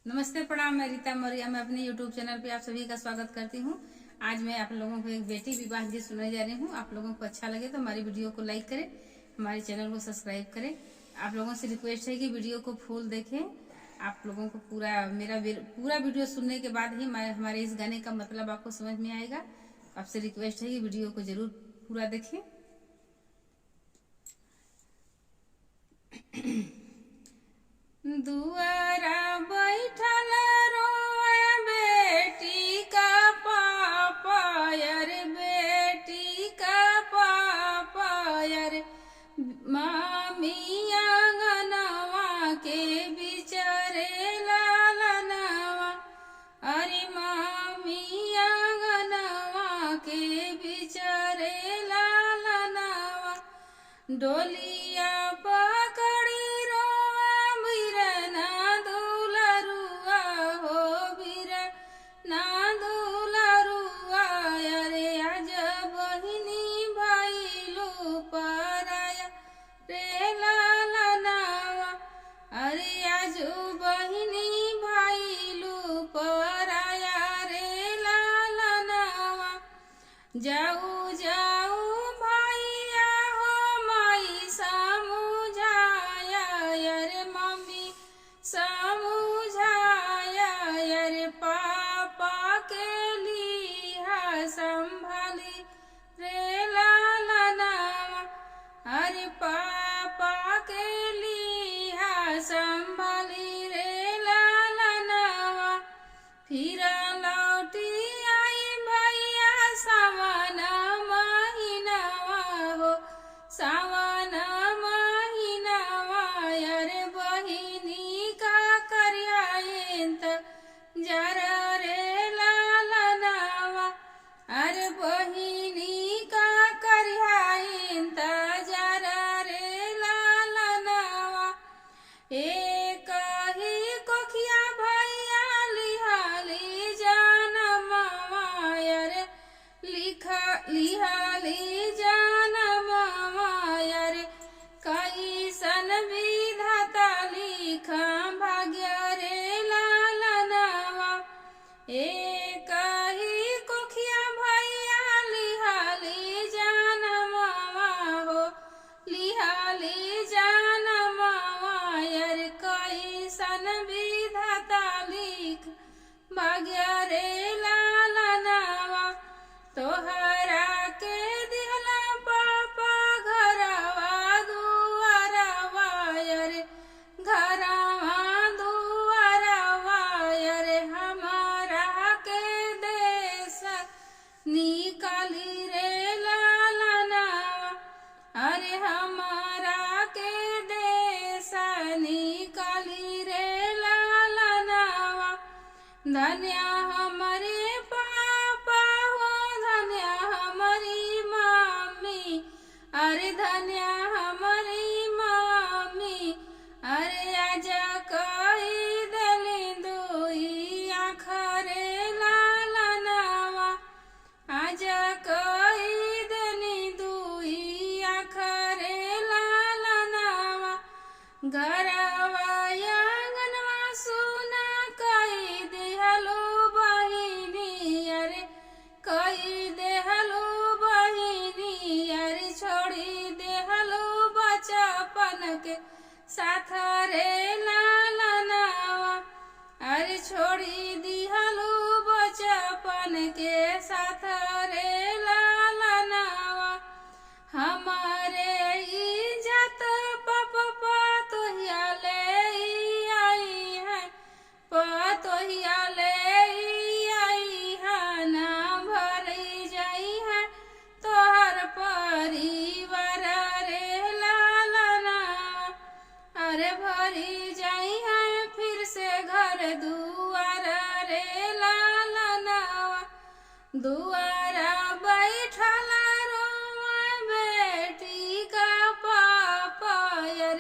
नमस्ते, प्रणाम। मैं रीता मौर्य। मैं अपने YouTube चैनल पे आप सभी का स्वागत करती हूँ। आज मैं आप लोगों को एक बेटी विवाह गीत सुनाने जा रही हूँ। आप लोगों को अच्छा लगे तो हमारी वीडियो को लाइक करें, हमारे चैनल को सब्सक्राइब करें। आप लोगों से रिक्वेस्ट है कि वीडियो को फुल देखें। आप लोगों को पूरा वीडियो सुनने के बाद ही हमारे इस गाने का मतलब आपको समझ में आएगा। आपसे रिक्वेस्ट है कि वीडियो को जरूर पूरा देखें। दुआरा बैठल रोए बेटी का पापा यार, बेटी का पापा यार। मामी आंगनवा के बिचारे लालनवा, अरे मामी आंगनवा के बिचारे लालनवा। डोलिया पकड़ी जाऊ जाऊ भैया हो माई समझाया यार, मम्मी समझाया यार। पापा के लिहा संभाली रे लालनवा, अरे पापा के लिहा संभाली रे लालनवा। फिर लौटी सावन महीनावा यार, बहिनी का करियायंत जरा रे लालनवा, अरे बहिनी का करियायंत जरा रे लालनवा। एक ही कोखिया भैया लिहाली जनमवा यार, लिहाली जनमवा यार। कैसन विधाता लिखा भाग्य रे लालनवा। एक ही कोखिया भैया लिहाली जनमवा हो, लिहाली जनमवा यार। कैसन विधाता लिख भाग्य रे लालनवा। तोहरा के दिहला पापा घरवा दुआरवा यार, घरवा दुआरवा यार। हमारा के देश निकाली रे लालनवा, अरे हमारा के देश निकाली रे लालनवा। धन्य हमारे अरे धन्य हमारी मामी, अरे आजा कही दिली दुई आखरे लालनवा, आजा कही दिली दुई आखरे लालनवा। घरवा आंगनवा सुना कही देहलो बहिनी, अरे कही देहलो बहिनी, अरे छोड़ी देहलो बचपन के साथ रे लालनवा, अरे छोड़ी दिहलो बचपन के साथ रे लालनवा। हमारे इज्जत पतोहिया ले आई है, पतोहिया ले आई है ना, भरी जाई है तोहर परिवार रे लालनवा, अरे भरी जाई है फिर से घर दुआर रे लालनवा। दुआरा बैठल रोए बेटी का पापा यार,